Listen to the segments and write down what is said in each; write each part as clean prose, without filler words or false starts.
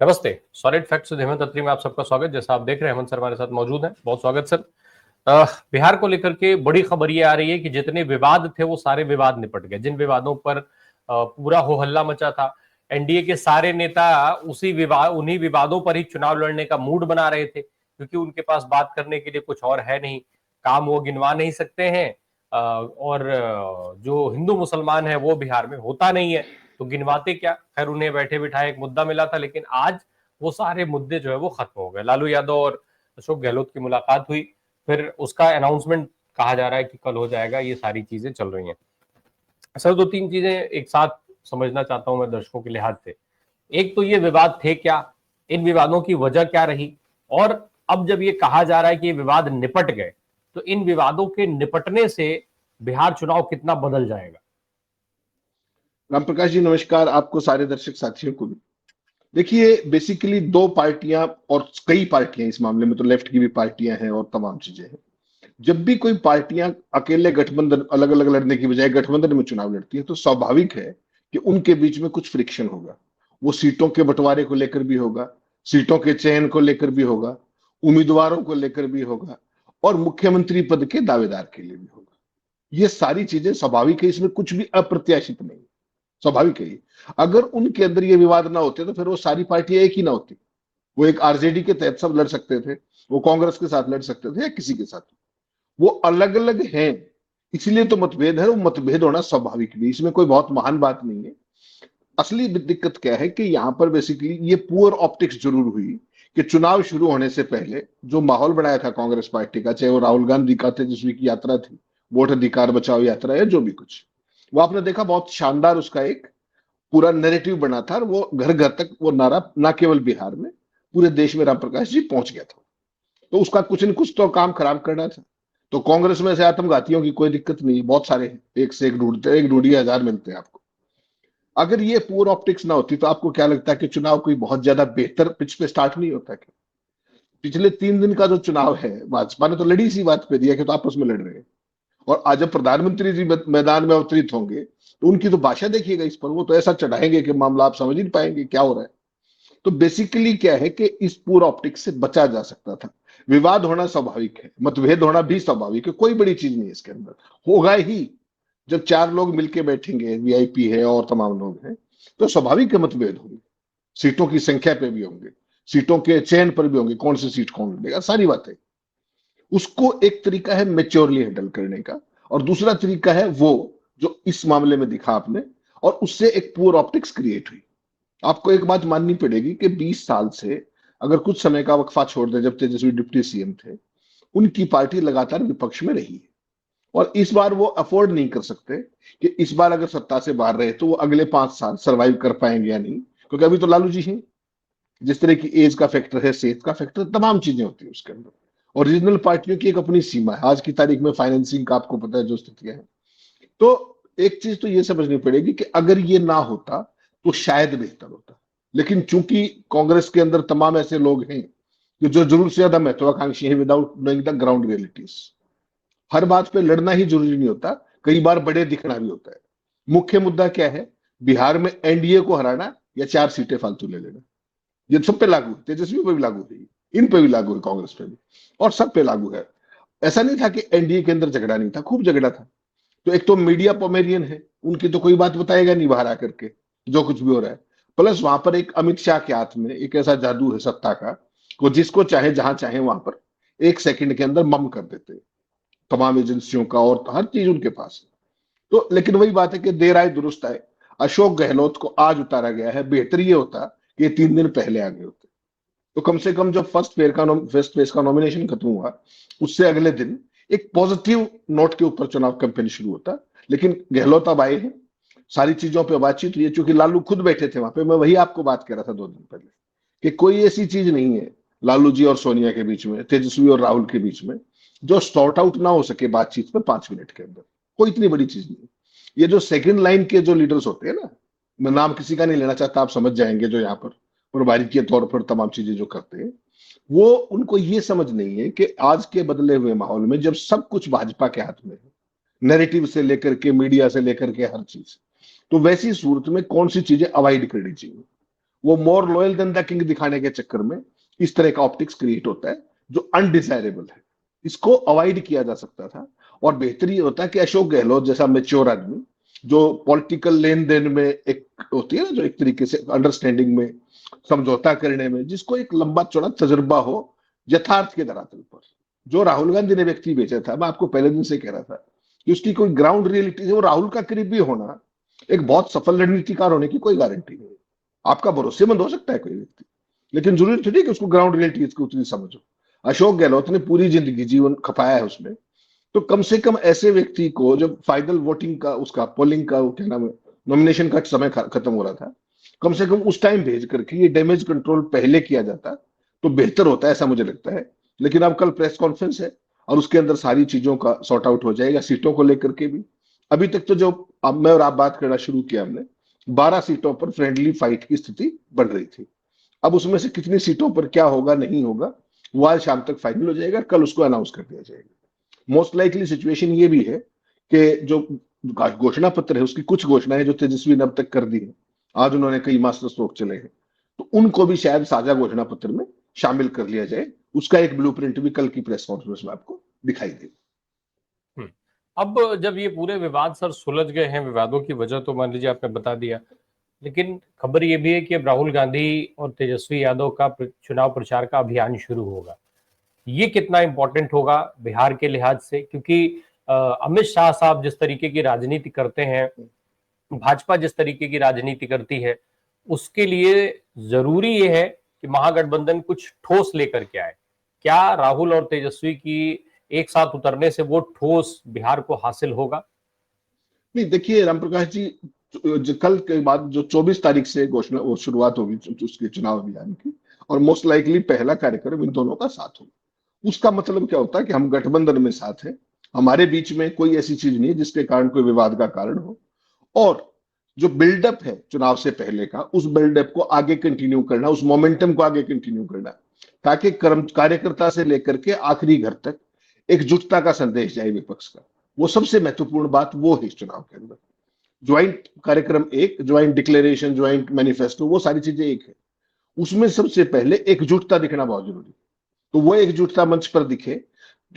नमस्ते। Solid facts with Hemant अत्री में आप सबका स्वागत। जैसा आप देख रहे हैं हेमंत सर हमारे साथ मौजूद हैं। बहुत स्वागत सर। बिहार को लेकर के बड़ी खबर ये आ रही है कि जितने विवाद थे वो सारे विवाद निपट गए। जिन विवादों पर पूरा हो हल्ला मचा था, एनडीए के सारे नेता उन्हीं विवादों पर ही चुनाव लड़ने का मूड बना रहे थे, क्योंकि उनके पास बात करने के लिए कुछ और है नहीं। काम वो गिनवा नहीं सकते हैं। और जो हिंदू मुसलमान है वो बिहार में होता नहीं है, तो गिनवाते क्या। खैर, उन्हें बैठे बिठाए एक मुद्दा मिला था, लेकिन आज वो सारे मुद्दे जो है वो खत्म हो गए। लालू यादव और अशोक गहलोत की मुलाकात हुई, फिर उसका अनाउंसमेंट कहा जा रहा है कि कल हो जाएगा। ये सारी चीजें चल रही हैं सर। दो तीन चीजें एक साथ समझना चाहता हूं मैं दर्शकों के लिहाज से। एक तो ये विवाद थे क्या, इन विवादों की वजह क्या रही, और अब जब ये कहा जा रहा है कि ये विवाद निपट गए, तो इन विवादों के निपटने से बिहार चुनाव कितना बदल जाएगा। राम प्रकाश जी नमस्कार, आपको सारे दर्शक साथियों को भी। देखिए, बेसिकली दो पार्टियां और कई पार्टियां इस मामले में, तो लेफ्ट की भी पार्टियां हैं और तमाम चीजें हैं। जब भी कोई पार्टियां अकेले गठबंधन अलग अलग लड़ने की बजाय गठबंधन में चुनाव लड़ती है, तो स्वाभाविक है कि उनके बीच में कुछ फ्रिक्शन होगा। वो सीटों के बंटवारे को लेकर भी होगा, सीटों के चयन को लेकर भी होगा, उम्मीदवारों को लेकर भी होगा, और मुख्यमंत्री पद के दावेदार के लिए भी होगा। ये सारी चीजें स्वाभाविक है, इसमें कुछ भी अप्रत्याशित नहीं। स्वाभाविक है ये। अगर उनके अंदर ये विवाद ना होते तो फिर वो सारी पार्टियां एक ही ना होती। वो एक आरजेडी के तहत सब लड़ सकते थे, वो कांग्रेस के साथ लड़ सकते थे या किसी के साथ। वो अलग अलग हैं, इसलिए तो मतभेद है। वो मतभेद होना स्वाभाविक भी, इसमें कोई बहुत महान बात नहीं है। असली दिक्कत क्या है कि यहाँ पर बेसिकली ये पुअर ऑप्टिक्स जरूर हुई कि चुनाव शुरू होने से पहले जो माहौल बनाया था कांग्रेस पार्टी का, चाहे वो राहुल गांधी का तेजस्वी की यात्रा थी, वोट अधिकार बचाओ यात्रा, या जो भी कुछ, वो आपने देखा बहुत शानदार उसका एक पूरा नैरेटिव बना था। और वो घर घर तक वो नारा ना केवल बिहार में, पूरे देश में राम प्रकाश जी पहुंच गया था। तो उसका कुछ न कुछ तो काम खराब करना था। तो कांग्रेस में से आत्मघातियों की कोई दिक्कत नहीं, बहुत सारे हैं, एक से एक ढूंढते, एक ढूंढिए हजार मिलते हैं आपको। अगर ये पूर ऑप्टिक्स ना होती तो आपको क्या लगता है कि चुनाव कोई बहुत ज्यादा बेहतर पिच पे स्टार्ट नहीं होता क्या? पिछले 3 दिन का जो चुनाव है, भाजपा ने तो लड़ी सी बात पे दिया कि तो आपस में लड़ रहे हैं। और आज जब प्रधानमंत्री जी मैदान में अवतरित होंगे तो उनकी तो भाषा देखिएगा इस पर, वो तो ऐसा चढ़ाएंगे कि मामला आप समझ ही नहीं पाएंगे क्या हो रहा है। तो बेसिकली क्या है कि इस पूरा ऑप्टिक्स से बचा जा सकता था। विवाद होना स्वाभाविक है, मतभेद होना भी स्वाभाविक है, कोई बड़ी चीज नहीं है इसके अंदर, होगा ही। जब चार लोग मिलके बैठेंगे, वीआईपी है और तमाम लोग हैं, तो स्वाभाविक है मतभेद होंगे। सीटों की संख्या पे भी होंगे, सीटों के चयन पर भी होंगे, कौन सी सीट कौन लेगा, सारी बातें। उसको एक तरीका है मेच्योरली हैंडल करने का, और दूसरा तरीका है वो जो इस मामले में दिखा आपने, और उससे एक पुअर ऑप्टिक्स क्रिएट हुई। आपको एक बात माननी पड़ेगी कि 20 साल से, अगर कुछ समय का वक्फा छोड़ दें जब तेजस्वी डिप्टी सीएम थे, उनकी पार्टी लगातार विपक्ष में रही है। और इस बार वो अफोर्ड नहीं कर सकते कि इस बार अगर सत्ता से बाहर रहे तो वो अगले 5 साल सरवाइव कर पाएंगे या नहीं, क्योंकि अभी तो लालू जी हैं। जिस तरह की एज का फैक्टर है, सेहत का फैक्टर, तमाम चीजें होती है उसके अंदर। और रीजनल पार्टियों की एक अपनी सीमा है, आज की तारीख में फाइनेंसिंग का आपको पता है जो स्थितियां हैं। तो एक चीज तो ये समझनी पड़ेगी कि अगर ये ना होता तो शायद बेहतर होता। लेकिन चूंकि कांग्रेस के अंदर तमाम ऐसे लोग हैं कि जो जरूर से ज्यादा महत्वाकांक्षी हैं, without knowing the ground realities. हर बात पे लड़ना ही जरूरी नहीं होता, कई बार बड़े दिखना भी होता है। मुख्य मुद्दा क्या है? बिहार में एनडीए को हराना या 4 सीटें फालतू ले लेना। ये सब पे लागू है, तेजस्वी पे भी लागू है, इन पे भी लागू है, कांग्रेस पे भी, और सब पे लागू है। ऐसा नहीं था कि एनडीए के अंदर झगड़ा नहीं था, खूब झगड़ा था। तो एक तो मीडिया पोमेरियन है, उनकी तो कोई बात बताएगा नहीं बाहर आकर के जो कुछ भी हो रहा है। प्लस वहां पर एक अमित शाह के हाथ में एक ऐसा जादू है सत्ता का, वो जिसको चाहे जहां चाहे वहां पर 1 सेकंड के अंदर मम कर देते हैं, तमाम एजेंसियों का और हर चीज उनके पास है। तो लेकिन वही बात है कि देर आए दुरुस्त आए। अशोक गहलोत को आज उतारा गया है, बेहतर ये होता कि 3 दिन पहले आ गए होते। तो कम से कम जब फर्स्ट फेज का नॉमिनेशन खत्म हुआ, उससे अगले दिन एक पॉजिटिव नोट के ऊपर चुनाव कैंपेन शुरू होता। लेकिन गहलोत अब आए हैं, सारी चीजों पे बातचीत हुई है। चूंकि लालू खुद बैठे थे वहां पे, मैं वही आपको बात कह रहा था 2 दिन पहले कि कोई ऐसी चीज नहीं है लालू जी और सोनिया के बीच में, तेजस्वी और राहुल के बीच में, जो सॉर्ट आउट ना हो सके बातचीत में 5 मिनट के अंदर। कोई इतनी बड़ी चीज नहीं है। ये जो सेकंड लाइन के जो लीडर्स होते हैं ना, मैं नाम किसी का नहीं लेना चाहता, आप समझ जाएंगे, जो यहाँ पर प्रभारी के तौर पर तमाम चीजें जो करते हैं, वो उनको ये समझ नहीं है कि आज के बदले हुए माहौल में जब सब कुछ भाजपा के हाथ में है, नैरेटिव से लेकर के मीडिया से लेकर के हर चीज, तो वैसी सूरत में कौन सी चीजें अवॉइड करनी चाहिए। वो more loyal than the king दिखाने के चक्कर में इस तरह का ऑप्टिक्स क्रिएट होता है जो अनडिजायरेबल है। इसको अवॉइड किया जा सकता था और बेहतर ये होता है कि अशोक गहलोत जैसा मेच्योर आदमी जो पॉलिटिकल लेन देन में एक होती है ना, जो एक तरीके से अंडरस्टैंडिंग में, समझौता करने में, जिसको एक लंबा चौड़ा तजुर्बा हो यथार्थ के धरातल पर। जो राहुल गांधी ने व्यक्ति भेजा था, मैं आपको पहले दिन से कह रहा था कि उसकी कोई ग्राउंड रियलिटी है, वो राहुल का करीबी होना एक बहुत सफल रणनीतिकार होने की कोई गारंटी नहीं है। आपका भरोसेमंद हो सकता है कोई व्यक्ति, लेकिन जरूरी थोड़ी कि उसको ग्राउंड रियलिटी की उतनी समझ हो। अशोक गहलोत ने पूरी जिंदगी जीवन खपाया है उसमें, तो कम से कम ऐसे व्यक्ति को जब फाइनल वोटिंग का, उसका पोलिंग का, वो क्या नाम है, नॉमिनेशन का समय खत्म हो रहा था, कम से कम उस टाइम भेज करके ये डैमेज कंट्रोल पहले किया जाता तो बेहतर होता है, ऐसा मुझे लगता है। लेकिन अब कल प्रेस कॉन्फ्रेंस है और उसके अंदर सारी चीजों का सॉर्ट आउट हो जाएगा, सीटों को लेकर के भी। अभी तक तो जो अब मैं और आप बात करना शुरू किया हमने, 12 सीटों पर फ्रेंडली फाइट की स्थिति बन रही थी। अब उसमें से कितनी सीटों पर क्या होगा नहीं होगा वो आज शाम तक फाइनल हो जाएगा, कल उसको अनाउंस कर दिया जाएगा। मोस्ट लाइकली सिचुएशन ये भी है कि जो घोषणा पत्र है उसकी कुछ घोषणाएं जो तेजस्वी ने अब तक कर दी है, आज उन्होंने कई मास्टर स्ट्रोक चले हैं, तो उनको भी शायद साझा घोषणा पत्र में शामिल कर लिया जाए। उसका एक ब्लूप्रिंट भी कल की प्रेस कॉन्फ्रेंस में आपको दिखाई देगा। अब जब ये पूरे विवाद सर सुलझ गए हैं, विवादों की वजह तो मान लीजिए आपने बता दिया, लेकिन खबर ये भी है कि अब राहुल गांधी और तेजस्वी यादव का चुनाव प्रचार का अभियान शुरू होगा। ये कितना इंपॉर्टेंट होगा बिहार के लिहाज से, क्योंकि अमित शाह साहब जिस तरीके की राजनीति करते हैं, भाजपा जिस तरीके की राजनीति करती है, उसके लिए जरूरी ये है कि महागठबंधन कुछ ठोस लेकर के आए। क्या राहुल और तेजस्वी की एक साथ उतरने से वो ठोस बिहार को हासिल होगा? नहीं, देखिए रामप्रकाश जी, कल के बाद जो 24 तारीख से घोषणा वो शुरुआत होगी उसके चुनाव अभियान की, और मोस्ट लाइकली पहला कार्यक्रम इन दोनों का साथ होगा। उसका मतलब क्या होता है कि हम गठबंधन में साथ हैं, हमारे बीच में कोई ऐसी चीज नहीं है जिसके कारण कोई विवाद का कारण हो, और जो बिल्डअप है चुनाव से पहले का, उस बिल्डअप को आगे कंटिन्यू करना, उस मोमेंटम को आगे कंटिन्यू करना, ताकि कार्यकर्ता से लेकर के आखिरी घर तक एकजुटता का संदेश जाए विपक्ष का। वो सबसे महत्वपूर्ण बात वो है इस चुनाव के अंदर। ज्वाइंट कार्यक्रम एक, ज्वाइंट डिक्लेरेशन, ज्वाइंट मैनिफेस्टो, वो सारी चीजें एक है। उसमें सबसे पहले एकजुटता दिखना बहुत जरूरी। तो वो एकजुटता मंच पर दिखे,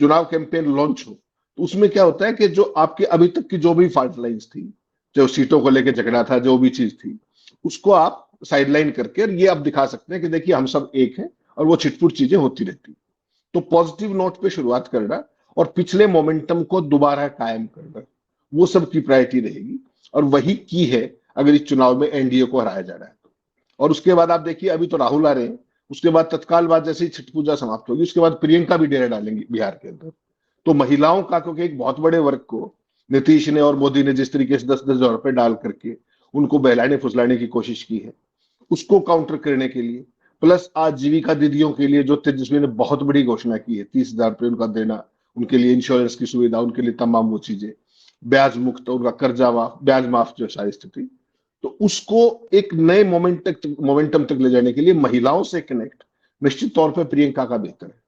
चुनाव कैंपेन लॉन्च हो, तो उसमें क्या होता है कि जो आपके अभी तक की जो भी फॉल्ट लाइंस थी, जो सीटों को लेकर झगड़ा था, जो भी चीज थी, उसको आप साइडलाइन करके ये आप दिखा सकते हैं कि देखिए हम सब एक हैं और वो छिटपुट चीजें होती रहती। तो पॉजिटिव नोट पे शुरुआत करना और पिछले मोमेंटम को दोबारा कायम करना, वो सब की प्रायोरिटी रहेगी, और वही की है अगर इस चुनाव में एनडीए को हराया जा रहा है तो। और उसके बाद आप देखिए, अभी तो राहुल आ रहे हैं, उसके बाद तत्काल बाद जैसे ही छठ पूजा समाप्त होगी उसके बाद प्रियंका भी डेरा डालेंगी बिहार के अंदर। तो महिलाओं का, क्योंकि एक बहुत बड़े वर्ग को नीतीश ने और मोदी ने जिस तरीके से 10-10 हजार रुपए डाल करके उनको बहलाने फुसलाने की कोशिश की है, उसको काउंटर करने के लिए, प्लस आजीविका दीदियों के लिए जो तेजस्वी ने बहुत बड़ी घोषणा की है, 30,000 रुपये उनका देना, उनके लिए इंश्योरेंस की सुविधा, उनके लिए तमाम वो चीजें, ब्याज मुक्त, उनका कर्जा माफ, ब्याज माफ जो सारी स्थिति, तो उसको एक नए मोमेंटम तक ले जाने के लिए महिलाओं से कनेक्ट निश्चित तौर पर प्रियंका का बेहतर है।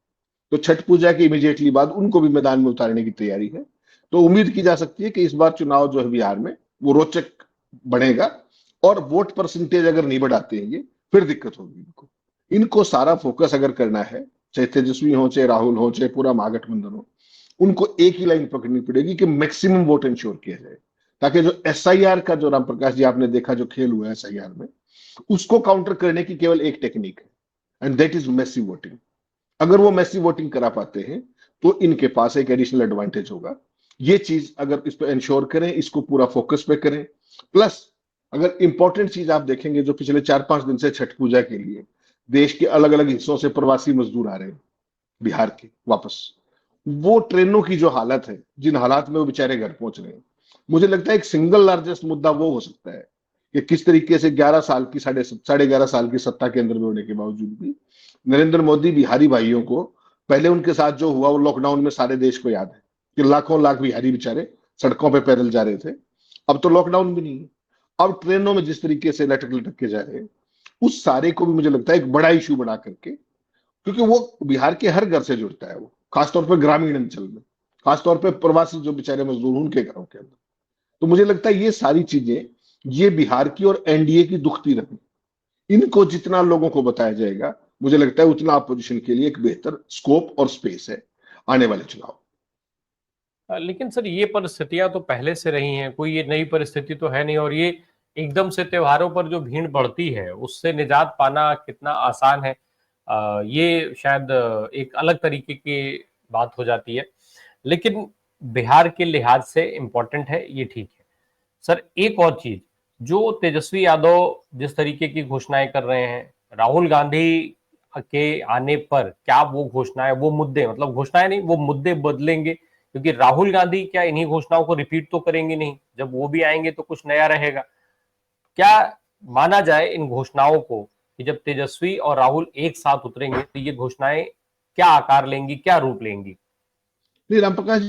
तो छठ पूजा के इमीडिएटली बाद उनको भी मैदान में उतारने की तैयारी है। तो उम्मीद की जा सकती है कि इस बार चुनाव जो है बिहार में वो रोचक बनेगा, और वोट परसेंटेज अगर नहीं बढ़ाते हैं ये, फिर दिक्कत होगी इनको। इनको सारा फोकस अगर करना है, चाहे तेजस्वी हो, चाहे राहुल हो, चाहे पूरा महागठबंधन हो, उनको एक ही लाइन पकड़नी पड़ेगी कि मैक्सिमम वोट इंश्योर किया जाए, ताकि जो एसआईआर का, जो रामप्रकाश जी आपने देखा जो खेल हुआ है एसआईआर में, उसको काउंटर करने की केवल एक टेक्निक है, and that is massive voting. अगर वो मैसिव वोटिंग करा पाते हैं तो इनके पास एक एडिशनल एडवांटेज होगा। ये चीज अगर इस पर इंश्योर करें, इसको पूरा फोकस पे करें, प्लस अगर इंपॉर्टेंट चीज आप देखेंगे, जो पिछले 4-5 दिन से छठ पूजा के लिए देश के अलग अलग हिस्सों से प्रवासी मजदूर आ रहे हैं बिहार के वापस, वो ट्रेनों की जो हालत है, जिन हालात में वो बेचारे घर पहुंच रहे हैं, मुझे लगता है एक सिंगल लार्जेस्ट मुद्दा वो हो सकता है कि किस तरीके से 11 साल की, साढ़े 11 साल की सत्ता केंद्र में होने के बावजूद भी नरेंद्र मोदी बिहारी भाइयों को, पहले उनके साथ जो हुआ वो लॉकडाउन में सारे देश को याद है कि लाखों लाख बिहारी बेचारे सड़कों पे पैदल जा रहे थे। अब तो लॉकडाउन भी नहीं है, अब ट्रेनों में जिस तरीके से लटक लटक के जा रहे हैं, उस सारे को भी मुझे लगता है एक बड़ा इशू बना करके, क्योंकि वो बिहार के हर घर से जुड़ता है, वो खासतौर पर ग्रामीण अंचल में, खासतौर पर प्रवासी जो बेचारे मजदूर उनके घरों के अंदर। तो मुझे लगता है ये सारी चीजें, ये बिहार की और एनडीए की दुखती रही, इनको जितना लोगों को बताया जाएगा, मुझे लगता है उतना अपोजिशन के लिए एक बेहतर स्कोप और स्पेस है आने वाले चुनाव। लेकिन सर ये परिस्थितियां तो पहले से रही हैं, कोई ये नई परिस्थिति तो है नहीं, और ये एकदम से त्योहारों पर जो भीड़ बढ़ती है उससे निजात पाना कितना आसान है, ये शायद एक अलग तरीके की बात हो जाती है। लेकिन बिहार के लिहाज से इम्पोर्टेंट है, ये ठीक है। सर एक और चीज, जो तेजस्वी यादव जिस तरीके की घोषणाएं कर रहे हैं, राहुल गांधी के आने पर क्या वो घोषणाएं, वो मुद्दे, मतलब घोषणाएं नहीं, वो मुद्दे बदलेंगे? क्योंकि राहुल गांधी क्या इन्हीं घोषणाओं को रिपीट तो करेंगे नहीं, जब वो भी आएंगे तो कुछ नया रहेगा। क्या माना जाए इन घोषणाओं को कि जब तेजस्वी और राहुल एक साथ उतरेंगे तो ये घोषणाएं क्या आकार लेंगी, क्या रूप लेंगी? नहीं, रामप्रकाश,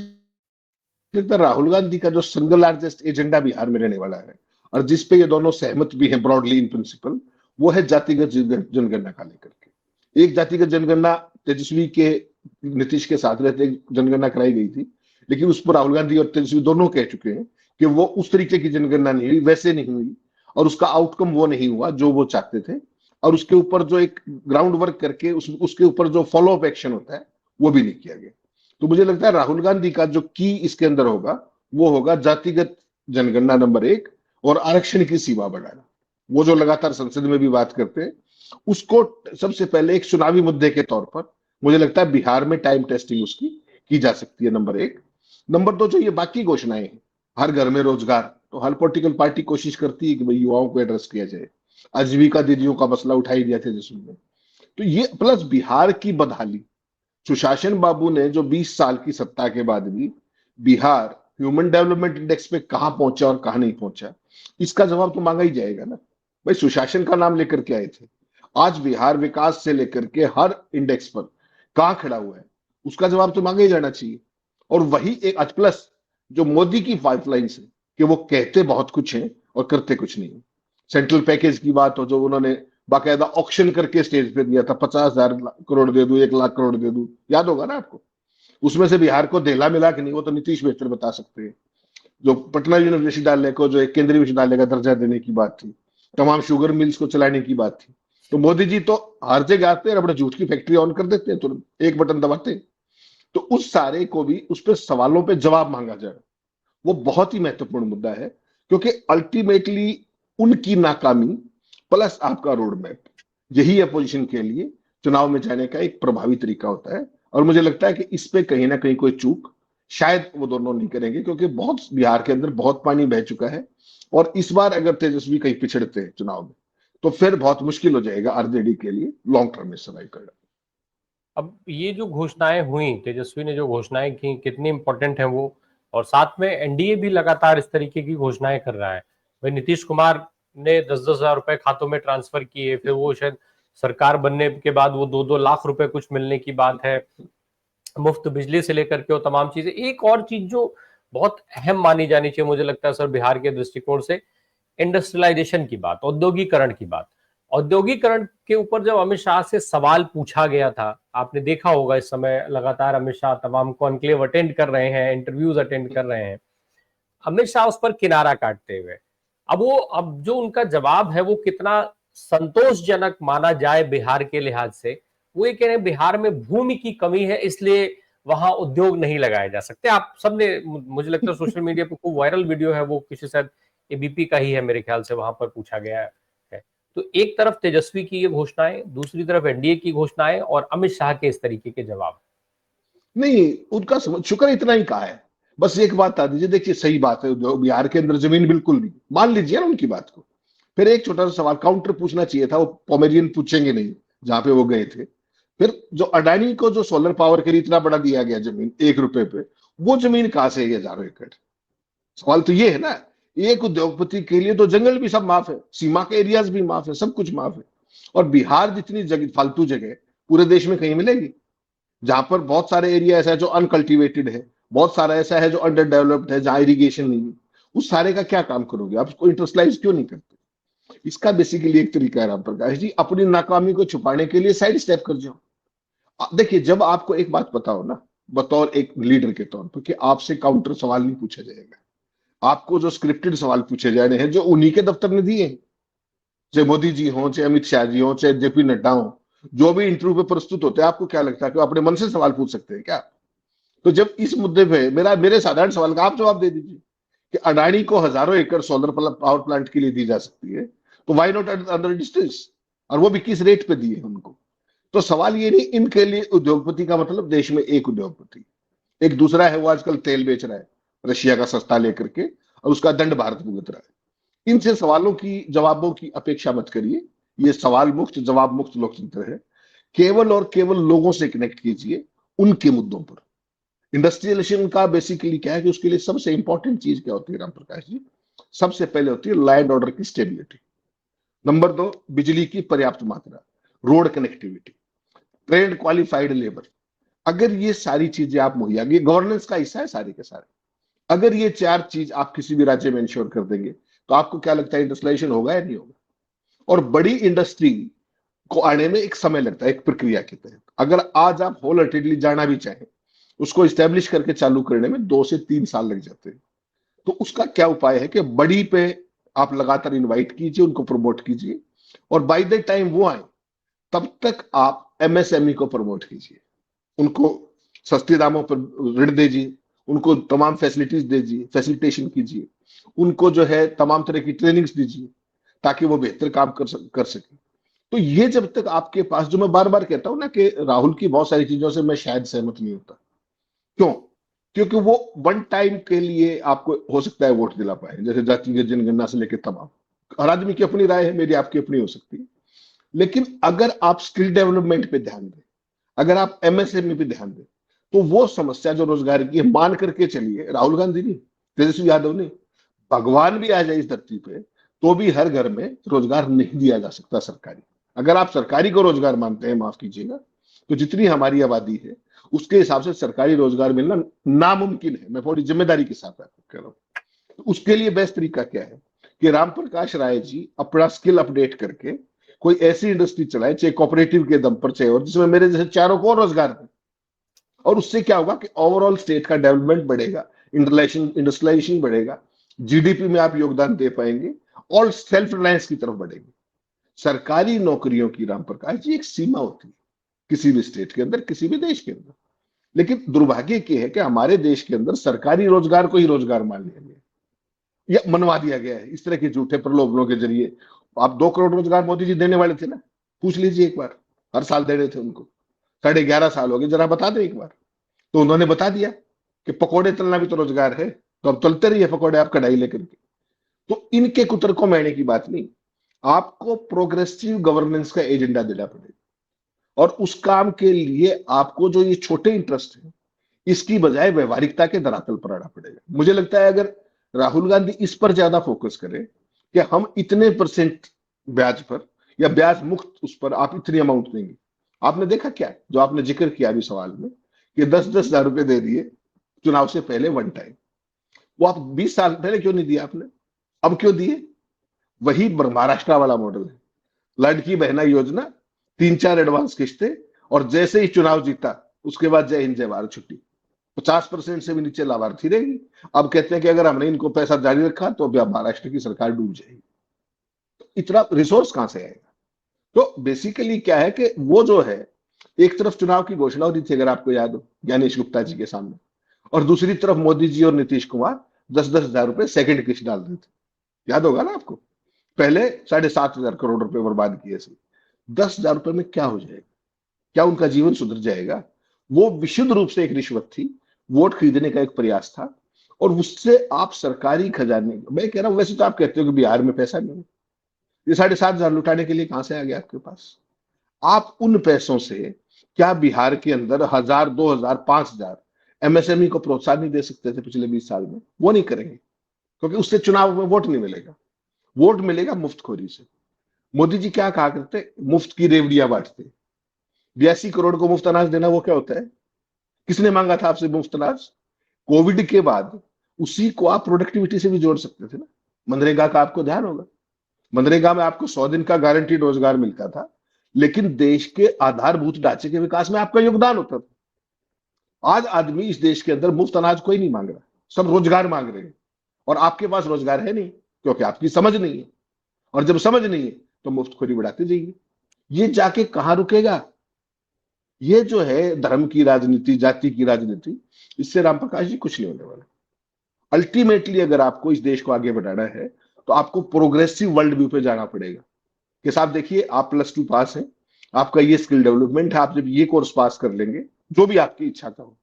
लगता है राहुल गांधी का जो सिंगल लार्जेस्ट एजेंडा बिहार में रहने वाला है, और जिसपे ये दोनों सहमत भी हैं ब्रॉडली इन प्रिंसिपल, वो है जातिगत जनगणना का लेकर के। एक जातिगत जनगणना तेजस्वी के, नीतीश के साथ रहते एक जनगणना कराई गई थी, लेकिन उस पर राहुल गांधी और तेजस्वी दोनों कह चुके हैं कि वो उस तरीके की जनगणना नहीं हुई, वैसे नहीं हुई, और उसका आउटकम वो नहीं हुआ जो वो चाहते थे। और उसके ऊपर जो एक ग्राउंड वर्क करके उसके ऊपर जो फॉलो अप एक्शन होता है वो भी नहीं किया गया। तो मुझे लगता है राहुल गांधी का जो की इसके अंदर होगा वो होगा जातिगत जनगणना नंबर एक, और आरक्षण की सीमा बढ़ाना। वो जो लगातार संसद में भी बात करते हैं, उसको सबसे पहले एक चुनावी मुद्दे के तौर पर मुझे लगता है बिहार में टाइम टेस्टिंग उसकी की जा सकती है, नंबर एक। नंबर दो, जो ये बाकी घोषणाएं हैं, हर घर में रोजगार, तो हर पॉलिटिकल पार्टी कोशिश करती है कि भाई युवाओं को एड्रेस किया जाए। आजीविका दीदियों का मसला उठाई दिया था जिसमें, तो ये प्लस बिहार की बदहाली। सुशासन बाबू ने जो 20 साल की सत्ता के बाद भी बिहार ह्यूमन डेवलपमेंट इंडेक्स पे कहां पहुंचा और कहां नहीं पहुंचा, इसका जवाब तो मांगा ही जाएगा ना। भाई सुशासन का नाम लेकर के आए थे, आज बिहार विकास से लेकर के हर इंडेक्स पर कहां खड़ा हुआ है, उसका जवाब तो मांगा ही जाना चाहिए। और वही एक आज प्लस जो मोदी की पाइपलाइन है कि वो कहते बहुत कुछ है और करते कुछ नहीं। सेंट्रल पैकेज की बात हो, जो उन्होंने बाकायदा ऑक्शन करके स्टेज पे दिया था, 50,000 करोड़ दे दूं, 1 लाख करोड़ दे दूं, याद होगा ना आपको। उसमें से बिहार को देला मिला कि नहीं, वो तो नीतीश बेहतर बता सकते हैं। जो पटना यूनिवर्सिटी डालने को जो एक केंद्रीय विश्वविद्यालय का दर्जा देने की बात थी, तमाम शुगर मिल्स को चलाने की बात थी, तो मोदी जी तो हर जगह आते हैं, अपने झूठ की फैक्ट्री ऑन कर देते हैं, तुरंत एक बटन दबाते हैं। तो उस सारे को भी, उस पर सवालों पे जवाब मांगा जाए, वो बहुत ही महत्वपूर्ण मुद्दा है। क्योंकि अल्टीमेटली उनकी नाकामी प्लस आपका रोड मैप, यही अपोजिशन के लिए चुनाव में जाने का एक प्रभावी तरीका होता है। और मुझे लगता है कि इस पे कहीं ना कहीं कोई चूक शायद वो दोनों नहीं करेंगे, क्योंकि बहुत बिहार के अंदर बहुत पानी बह चुका है। और इस बार अगर तेजस्वी कहीं पिछड़ते हैं चुनाव में, तो फिर बहुत मुश्किल हो जाएगा आरजेडी के लिए लॉन्ग टर्म में सर्वाइव करना। अब ये जो घोषणाएं हुई, तेजस्वी ने जो घोषणाएं की, कितनी इंपॉर्टेंट है वो, और साथ में एनडीए भी लगातार इस तरीके की घोषणाएं कर रहा है। भाई नीतीश कुमार ने 10-10 हजार रुपए खातों में ट्रांसफर किए, फिर वो शायद सरकार बनने के बाद वो 2-2 लाख रुपए कुछ मिलने की बात है, मुफ्त बिजली से लेकर के वो तमाम चीजें। एक और चीज जो बहुत अहम मानी जानी चाहिए मुझे लगता है सर बिहार के दृष्टिकोण से, इंडस्ट्रियलाइजेशन की बात, औद्योगिकरण की बात। औद्योगिकरण के ऊपर जब अमित शाह से सवाल पूछा गया था, आपने देखा होगा इस समय लगातार अमित शाह तमाम कॉन्क्लेव अटेंड कर रहे हैं, इंटरव्यूज अटेंड कर रहे हैं, अमित शाह उस पर किनारा काटते हुए। अब जो उनका जवाब है वो कितना संतोषजनक माना जाए बिहार के लिहाज से, वो ये कह रहे हैं बिहार में भूमि की कमी है इसलिए वहां उद्योग नहीं लगाए जा सकते। आप सबने, मुझे लगता है सोशल मीडिया पर खूब वायरल वीडियो है, वो किसी शायद एबीपी का ही है मेरे ख्याल से, वहां पर पूछा गया है। तो एक तरफ तेजस्वी की ये घोषणाएं, दूसरी तरफ एनडीए की घोषणाएं और अमित शाह के इस तरीके के जवाब। नहीं, उनका शुक्र इतना ही कहा है। बस एक बात बता दीजिए, देखिए सही बात है, जो बिहार के अंदर जमीन बिल्कुल नहीं, मान लीजिए ना उनकी बात को, फिर एक छोटा सा सवाल काउंटर पूछना चाहिए था, वो पोमेरियन पूछेंगे नहीं जहां पे वो गए थे। फिर जो अडानी को जो सोलर पावर के लिए इतना बड़ा दिया गया जमीन 1 रुपए पे, वो जमीन कहां से है 1000 एकड़? सवाल तो ये है ना। एक उद्योगपति के लिए तो जंगल भी सब माफ है, सीमा के एरियाज भी माफ है, सब कुछ माफ है। और बिहार जितनी जगह फालतू जगह पूरे देश में कहीं मिलेगी? जहां पर बहुत सारे एरिया ऐसा है जो अनकल्टिवेटेड है, बहुत सारा ऐसा है जो अंडर डेवलप्ड है, जहां इरिगेशन नहीं है, उस सारे का क्या काम करोगे आप? उसको इंडस्ट्रियलाइज क्यों नहीं करते? इसका बेसिकली एक तरीका है राम प्रकाश जी, अपनी नाकामी को छुपाने के लिए साइड स्टेप कर जाओ। देखिए, जब आपको एक बात पता हो ना, बतौर एक लीडर के तौर पर, कि आपसे काउंटर सवाल नहीं पूछा जाएगा, आपको जो स्क्रिप्टेड सवाल पूछे जा रहे हैं जो उन्हीं के दफ्तर ने दिए हैं, चाहे मोदी जी हों, चाहे अमित शाह जी हों, चाहे जेपी नड्डा हों, जो भी इंटरव्यू पे प्रस्तुत होते हैं, आपको क्या लगता है कि वो अपने मन से सवाल पूछ सकते हैं क्या? तो जब इस मुद्दे पे मेरे साधारण सवाल का आप जवाब दे दीजिए कि अडानी को हजारों एकड़ सोलर पावर प्लांट के लिए दी जा सकती है, तो व्हाई नॉट अदर डिस्ट्रिक्ट्स, और वो भी किस रेट पे दिए उनको? तो सवाल ये नहीं, इनके लिए उद्योगपति का मतलब देश में एक उद्योगपति, एक दूसरा है वो आजकल तेल बेच रहा है रशिया का सस्ता लेकर के, और उसका दंड भारत भुगत रहा है। इनसे सवालों की जवाबों की अपेक्षा मत करिए, ये सवाल मुक्त जवाब मुक्त लोकतंत्र है। केवल और केवल लोगों से कनेक्ट कीजिए उनके मुद्दों पर। इंडस्ट्रियलाइजेशन का बेसिकली क्या है कि उसके लिए सबसे इंपॉर्टेंट चीज क्या होती है राम प्रकाश जी? सबसे पहले होती है लॉ एंड ऑर्डर की स्टेबिलिटी। नंबर दो, बिजली की पर्याप्त मात्रा, road connectivity, trend qualified labour. अगर ये सारी चीजें आप मुहैया, ये गवर्नेंस का हिस्सा है सारे के सारे, अगर ये चार चीज आप किसी भी राज्य में इंश्योर कर देंगे, तो आपको क्या लगता है इंडस्ट्रियलाइजेशन होगा या नहीं होगा? और बड़ी इंडस्ट्री को आने में एक समय लगता है, एक प्रक्रिया के तहत। अगर आज आप होल हार्टेडली जाना भी चाहें, उसको इस्टेब्लिश करके चालू करने में 2 से 3 साल लग जाते हैं। तो उसका क्या उपाय है कि बड़ी पे आप लगातार इनवाइट कीजिए, उनको प्रमोट कीजिए, और बाय द टाइम वो आए तब तक आप एमएसएमई को प्रमोट कीजिए, उनको सस्ते दामों पर ऋण दीजिए, उनको तमाम फैसिलिटीज दीजिए, फैसिलिटेशन कीजिए, उनको जो है तमाम तरह की ट्रेनिंग्स दीजिए, ताकि वो बेहतर काम कर सके। तो ये जब तक आपके पास, जो मैं बार बार कहता हूं ना कि राहुल की बहुत सारी चीजों से मैं शायद सहमत नहीं होता। क्यों? क्योंकि वो वन टाइम के लिए आपको हो सकता है वोट दिला पाए, जैसे जातीय जनगणना से लेकर तमाम। हर आदमी की अपनी राय है, मेरी आपकी अपनी हो सकती है। लेकिन अगर आप स्किल डेवलपमेंट पे ध्यान दें, अगर आप एमएसएमई पे ध्यान दें, तो वो समस्या जो रोजगार की है, मान करके चलिए राहुल गांधी नहीं, तेजस्वी यादव नहीं, भगवान भी आ जाए इस धरती पे, तो भी हर घर में रोजगार नहीं दिया जा सकता सरकारी। अगर आप सरकारी को रोजगार मानते हैं, माफ कीजिएगा, तो जितनी हमारी आबादी है उसके हिसाब से सरकारी रोजगार मिलना नामुमकिन है। मैं पूरी जिम्मेदारी के साथ आपको कह रहा हूँ। तो उसके लिए बेस्ट तरीका क्या है कि राम प्रकाश राय जी अपना स्किल अपडेट करके कोई ऐसी इंडस्ट्री चलाए, चाहे कोऑपरेटिव के दम पर चाहे, और जिसमें मेरे जैसे चारों को रोजगार है। और उससे क्या होगा कि ओवरऑल स्टेट का डेवलपमेंट बढ़ेगा, इंडस्ट्रियलाइजेशन बढ़ेगा, जीडीपी में आप योगदान दे पाएंगे, और सेल्फ रिलायंस की तरफ बढ़ेंगे। सरकारी नौकरियों की राम प्रकाश जी एक सीमा होती है किसी भी स्टेट के अंदर, किसी भी देश के अंदर। लेकिन दुर्भाग्य की है कि हमारे देश के अंदर सरकारी रोजगार को ही रोजगार मान लिया गया, या मनवा दिया गया है इस तरह के झूठे प्रलोभनों के जरिए। आप 2 करोड़ रोजगार मोदी जी देने वाले थे ना, पूछ लीजिए एक बार, हर साल दे रहे थे उनको। 11.5 साल हो गए, जरा बता दें एक बार। तो उन्होंने बता दिया कि पकौड़े तलना भी तो रोजगार है, तो अब तलते रहिए पकौड़े आप कढ़ाई लेकर के। तो इनके कुतर को मैंने की बात नहीं, आपको प्रोग्रेसिव गवर्नेंस का एजेंडा देना पड़ेगा, और उस काम के लिए आपको जो ये छोटे इंटरेस्ट है, इसकी बजाय व्यवहारिकता के धरातल पर आना पड़ेगा। मुझे लगता है अगर राहुल गांधी इस पर ज्यादा फोकस करें कि हम इतने परसेंट ब्याज पर, या ब्याज मुक्त उस पर आप इतनी अमाउंट देंगे। आपने देखा क्या जो आपने जिक्र किया अभी सवाल में, कि 10-10 हजार रुपए दे दिए चुनाव से पहले वन टाइम। वो आप 20 साल पहले क्यों नहीं दिया आपने? अब क्यों दिए? वही महाराष्ट्र वाला मॉडल है, लड़की बहना योजना, 3-4 एडवांस किस्तें, और जैसे ही चुनाव जीता उसके बाद जय हिंद जय भारत छुट्टी। 50% से भी नीचे लाभार्थी रहेगी। अब कहते हैं कि अगर हमने इनको पैसा जारी रखा तो अभी महाराष्ट्र की सरकार डूब जाएगी। तो इतना रिसोर्स कहां से आएगा? तो बेसिकली क्या है कि वो जो है, एक तरफ चुनाव की घोषणा होती थी, अगर आपको याद हो, ज्ञानेश गुप्ता जी के सामने, और दूसरी तरफ मोदी जी और नीतीश कुमार 10-10 हजार रुपए सेकंड किस्त डाल रहे थे। याद होगा ना आपको? पहले 7,500 करोड़ रुपए बर्बाद किए थे। 10 हजार रुपए में क्या हो जाएगा? क्या उनका जीवन सुधर जाएगा? वो विशुद्ध रूप से एक रिश्वत थी, वोट खरीदने का एक प्रयास था। और उससे आप सरकारी खजाने, मैं कह रहा हूं, वैसे तो आप कहते हो कि बिहार में पैसा नहीं है, ये 7,500 लुटाने के लिए कहां से आ गया आपके पास? आप उन पैसों से क्या बिहार के अंदर 1,000, 2,000, 5,000 एमएसएमई को प्रोत्साहन नहीं दे सकते थे पिछले 20 साल में? वो नहीं करेंगे, क्योंकि उससे चुनाव में वोट नहीं मिलेगा। वोट मिलेगा मुफ्तखोरी से। मोदी जी क्या कहा करते? मुफ्त की रेवड़ियां बांटते। 82 करोड़ को मुफ्त अनाज देना वो क्या होता है? किसने मांगा था आपसे मुफ्त अनाज? कोविड के बाद उसी को आप प्रोडक्टिविटी से भी जोड़ सकते थे ना। मनरेगा का आपको ध्यान होगा, मनरेगा में आपको 100 दिन का गारंटीड रोजगार मिलता था, लेकिन देश के आधारभूत ढांचे के विकास में आपका योगदान होता था। आज आदमी इस देश के अंदर मुफ्त अनाज कोई नहीं मांग रहा, सब रोजगार मांग रहे हैं। और आपके पास रोजगार है नहीं, क्योंकि आपकी समझ नहीं है। और जब समझ नहीं है तो मुफ्तखोरी बढ़ाते जाइए। ये जाके कहाँ रुकेगा? ये जो है धर्म की राजनीति, जाति की राजनीति, इससे राम प्रकाश जी कुछ नहीं होने वाला। अल्टीमेटली अगर आपको इस देश को आगे बढ़ाना है तो आपको प्रोग्रेसिव वर्ल्ड व्यू पे जाना पड़ेगा कि साहब देखिए, आप +2 पास हैं, आपका ये स्किल डेवलपमेंट है, आप जब ये कोर्स पास कर लेंगे, जो भी आपकी इच्छा का हो,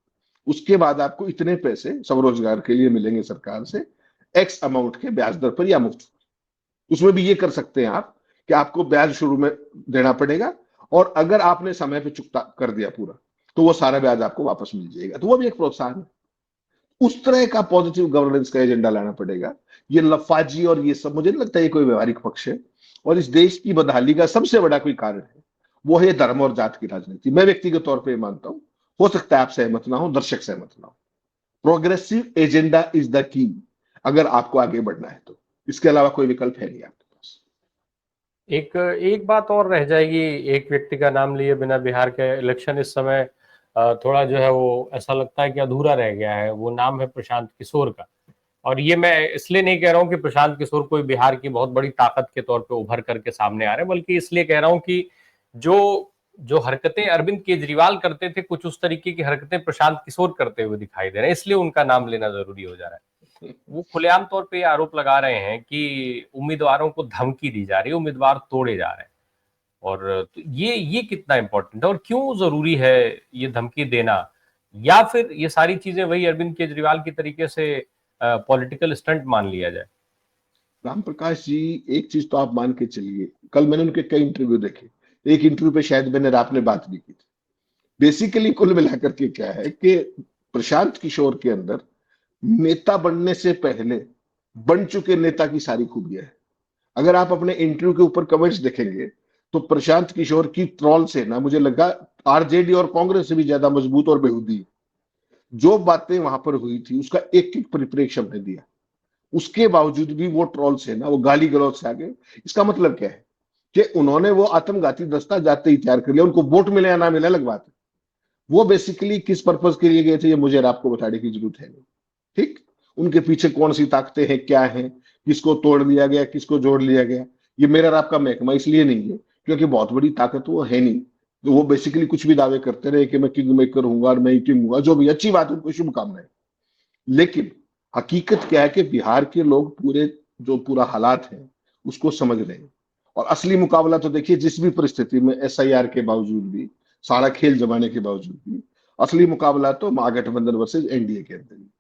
उसके बाद आपको इतने पैसे स्वरोजगार के लिए मिलेंगे सरकार से, एक्स अमाउंट के ब्याज दर पर या मुफ्त। उसमें भी ये कर सकते हैं आप कि आपको ब्याज शुरू में देना पड़ेगा, और अगर आपने समय पे चुकता कर दिया पूरा, तो वो सारा ब्याज आपको वापस मिल जाएगा। तो वो भी एक प्रोत्साहन है। उस तरह का पॉजिटिव गवर्नेंस का एजेंडा लाना पड़ेगा। ये लफाजी और ये सब मुझे नहीं लगता ये कोई व्यवहारिक पक्ष है। और इस देश की बदहाली का सबसे बड़ा कोई कारण है, वो है धर्म और जात की राजनीति। मैं व्यक्तिगत तौर पर मानता हूं, हो सकता है आप सहमत ना हो, दर्शक सहमत ना हो। Progressive agenda is the key, अगर आपको आगे बढ़ना है तो। इसके अलावा कोई विकल्प है नहीं आपके पास। एक एक बात और रह जाएगी, एक व्यक्ति का नाम लिए बिना बिहार के इलेक्शन इस समय थोड़ा जो है वो ऐसा लगता है कि अधूरा रह गया है। वो नाम है प्रशांत किशोर का। और ये मैं इसलिए नहीं कह रहा हूं कि प्रशांत किशोर कोई बिहार की बहुत बड़ी ताकत के तौर पे उभर करके सामने आ रहे हैं, बल्कि इसलिए कह रहा हूं कि जो जो हरकतें अरविंद केजरीवाल करते थे, कुछ उस तरीके की हरकतें प्रशांत किशोर करते हुए दिखाई दे रहे हैं, इसलिए उनका नाम लेना जरूरी हो जा रहा है। वो खुलेआम तौर पे ये आरोप लगा रहे हैं कि उम्मीदवारों को धमकी दी जा रही है, उम्मीदवार तोड़े जा रहे हैं। और तो ये कितना इंपॉर्टेंट है और क्यों जरूरी है ये धमकी देना? या फिर ये सारी चीजें वही अरविंद केजरीवाल की तरीके से पॉलिटिकल स्टंट मान लिया जाए? राम प्रकाश जी, एक चीज तो आप मान के चलिए, कल मैंने उनके कई इंटरव्यू देखे, एक इंटरव्यू पे शायद मैंने और आपने बात भी की थी। बेसिकली कुल मिलाकर के क्या है कि प्रशांत किशोर के अंदर नेता बनने से पहले बन चुके नेता की सारी खूबियां है। अगर आप अपने इंटरव्यू के ऊपर कमेंट्स देखेंगे तो प्रशांत किशोर की ट्रॉल से ना मुझे लगा आरजेडी और कांग्रेस से भी ज्यादा मजबूत और बेहूदी है। जो बातें वहां पर हुई थी उसका एक एक परिप्रेक्ष्य हमने दिया। उसके बावजूद भी वो ट्रॉल से ना, वो गाली गलौज से आगे। इसका मतलब क्या है कि उन्होंने वो आत्मघाती दस्ता जाते ही तैयार कर लिया। उनको वोट मिले या ना मिले अलग बात है। वो बेसिकली किस पर्पज के लिए गए थे ये मुझे और आपको बताने की जरूरत है नहीं। ठीक, उनके पीछे कौन सी ताकतें हैं, क्या है, किसको तोड़ लिया गया, किसको जोड़ लिया गया, ये मेरा और आपका महकमा इसलिए नहीं है क्योंकि बहुत बड़ी ताकत वो है नहीं। तो वो बेसिकली कुछ भी दावे करते रहे कि मैं किंग मेकर हूंगा और मैं किंग हूंगा, जो भी अच्छी बात है, उनको शुभकामनाएं। लेकिन हकीकत क्या है कि बिहार के लोग पूरे, जो पूरा हालात है उसको समझ रहे हैं। और असली मुकाबला तो देखिए, जिस भी परिस्थिति में एसआईआर के बावजूद भी, सारा खेल जमाने के बावजूद भी, असली मुकाबला तो महागठबंधन वर्सेज एनडीए के अंदर ही।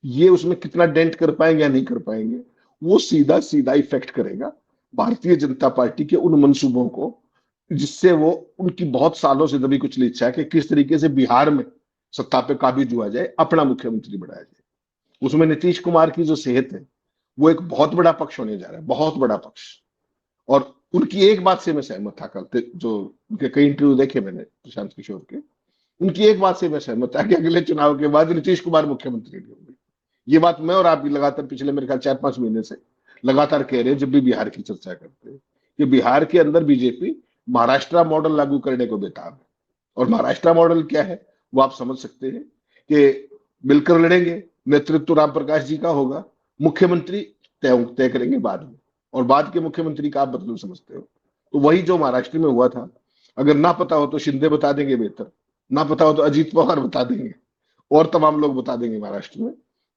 ये उसमें कितना डेंट कर पाएंगे या नहीं कर पाएंगे, वो सीधा सीधा इफेक्ट करेगा भारतीय जनता पार्टी के उन मंसूबों को, जिससे वो, उनकी बहुत सालों से दबी कुचली इच्छा है कि किस तरीके से बिहार में सत्ता पे काबिज हुआ जाए, अपना मुख्यमंत्री बनाया जाए। उसमें नीतीश कुमार की जो सेहत है वो एक बहुत बड़ा पक्ष होने जा रहा है, बहुत बड़ा पक्ष। और उनकी एक बात से मैं सहमत था कल, जो उनके कई इंटरव्यू देखे मैंने प्रशांत किशोर के, उनकी एक बात से मैं सहमत था कि अगले चुनाव के बाद नीतीश कुमार मुख्यमंत्री नहीं होंगे। ये बात मैं और आप भी लगातार पिछले मेरे ख्याल 4-5 महीने से लगातार कह रहे हैं जब भी बिहार की चर्चा करते हैं कि बिहार के अंदर बीजेपी महाराष्ट्र मॉडल लागू करने को बेताब है। और महाराष्ट्र मॉडल क्या है वो आप समझ सकते हैं कि मिलकर लड़ेंगे, नेतृत्व राम प्रकाश जी का होगा, मुख्यमंत्री तय तय करेंगे बाद में। और बाद के मुख्यमंत्री का आप मतलब समझते हो, तो वही जो महाराष्ट्र में हुआ था। अगर ना पता हो तो शिंदे बता देंगे बेहतर, ना पता हो तो अजीत पवार बता देंगे, और तमाम लोग बता देंगे महाराष्ट्र में।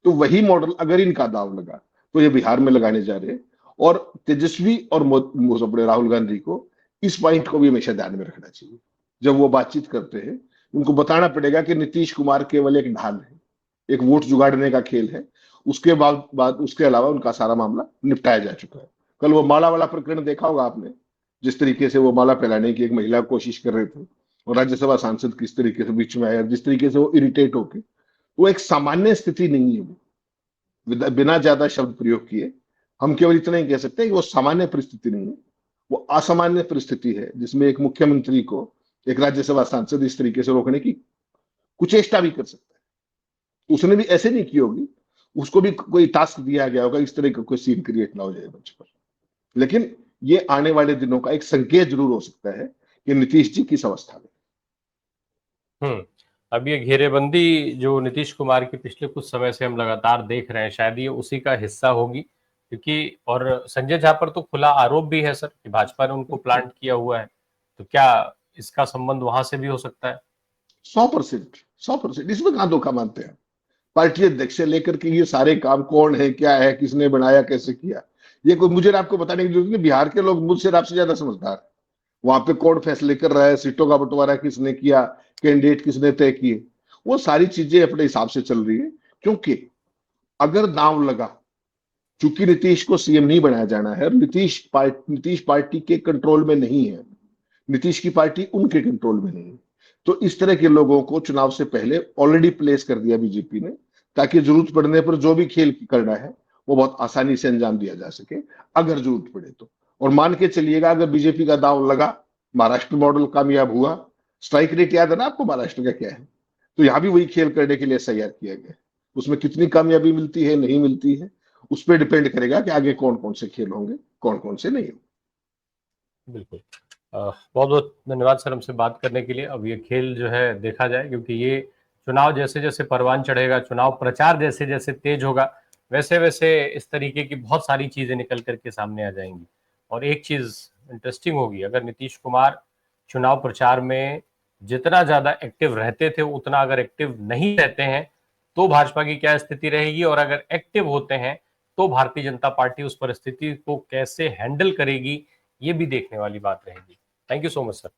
तो वही मॉडल अगर इनका दाव लगा तो ये बिहार में लगाने जा रहे हैं। और तेजस्वी और अपने राहुल गांधी को इस पॉइंट को भी हमेशा ध्यान में रखना चाहिए। जब वो बातचीत करते हैं उनको बताना पड़ेगा कि नीतीश कुमार केवल एक ढाल है, एक वोट जुगाड़ने का खेल है। उसके बाद उसके अलावा उनका सारा मामला निपटाया जा चुका है। कल वो माला वाला प्रकरण देखा होगा आपने, जिस तरीके से वो माला फैलाने की एक महिला कोशिश कर रहे थे और राज्यसभा सांसद किस तरीके से बीच में आया, जिस तरीके से वो इरिटेट होके, वो एक सामान्य स्थिति नहीं है। वो बिना ज्यादा शब्द प्रयोग किए हम केवल इतना ही कह सकते हैं कि वो सामान्य परिस्थिति नहीं है, वो असामान्य परिस्थिति है जिसमें एक मुख्यमंत्री को एक राज्यसभा सांसद इस तरीके से रोकने की कुचेष्टा भी कर सकता है। उसने भी ऐसे नहीं की होगी, उसको भी कोई टास्क दिया गया होगा इस तरह का कोई सीन क्रिएट ना हो जाए मंच पर। लेकिन ये आने वाले दिनों का एक संकेत जरूर हो सकता है कि नीतीश जी किस अवस्था में। हम्म। अब ये घेरेबंदी जो नीतीश कुमार की पिछले कुछ समय से हम लगातार देख रहे हैं, शायद ये उसी का हिस्सा होगी। क्योंकि और संजय झा पर तो खुला आरोप भी है सर कि भाजपा ने उनको प्लांट किया हुआ है, तो क्या इसका संबंध वहां से भी हो सकता है? 100%, 100%। इसमें कहाँ धोखा मानते हैं? पार्टी अध्यक्ष से लेकर के ये सारे काम कौन है, क्या है, किसने बनाया, कैसे किया, ये कोई मुझे आपको बताने की जरूरत नहीं। बिहार के लोग मुझसे आपसे ज्यादा समझदार है। वहां पे कौन फैसले कर रहा है, सीटों का बंटवारा किसने किया, कैंडिडेट किसने तय किए, वो सारी चीजें अपने हिसाब से चल रही है। क्योंकि अगर दांव लगा, चूंकि नीतीश को सीएम नहीं बनाया जाना है, नीतीश पार्टी के कंट्रोल में नहीं है, नीतीश की पार्टी उनके कंट्रोल में नहीं है, तो इस तरह के लोगों को चुनाव से पहले ऑलरेडी प्लेस कर दिया बीजेपी ने, ताकि जरूरत पड़ने पर जो भी खेल करना है वो बहुत आसानी से अंजाम दिया जा सके, अगर जरूरत पड़े तो। और मान के चलिएगा, अगर बीजेपी का दांव लगा, महाराष्ट्र मॉडल कामयाब हुआ, स्ट्राइक रेट याद है ना आपको महाराष्ट्र का क्या है, तो यहां भी वही खेल करने के लिए एसआईआर किया गया। उसमें कितनी कामयाबी मिलती है, नहीं मिलती है, उस पर डिपेंड करेगा कि आगे कौन कौन से खेल होंगे, कौन कौन से नहीं होंगे। बिल्कुल। बहुत बहुत धन्यवाद सर हमसे बात करने के लिए। अब ये खेल जो है देखा जाए, क्योंकि ये चुनाव जैसे जैसे परवान चढ़ेगा, चुनाव प्रचार जैसे जैसे तेज होगा, वैसे वैसे इस तरीके की बहुत सारी चीजें निकल करके सामने आ जाएंगी। और एक चीज इंटरेस्टिंग होगी, अगर नीतीश कुमार चुनाव प्रचार में जितना ज्यादा एक्टिव रहते थे उतना अगर एक्टिव नहीं रहते हैं तो भाजपा की क्या स्थिति रहेगी, और अगर एक्टिव होते हैं तो भारतीय जनता पार्टी उस परिस्थिति को कैसे हैंडल करेगी, ये भी देखने वाली बात रहेगी। Thank you so much sir.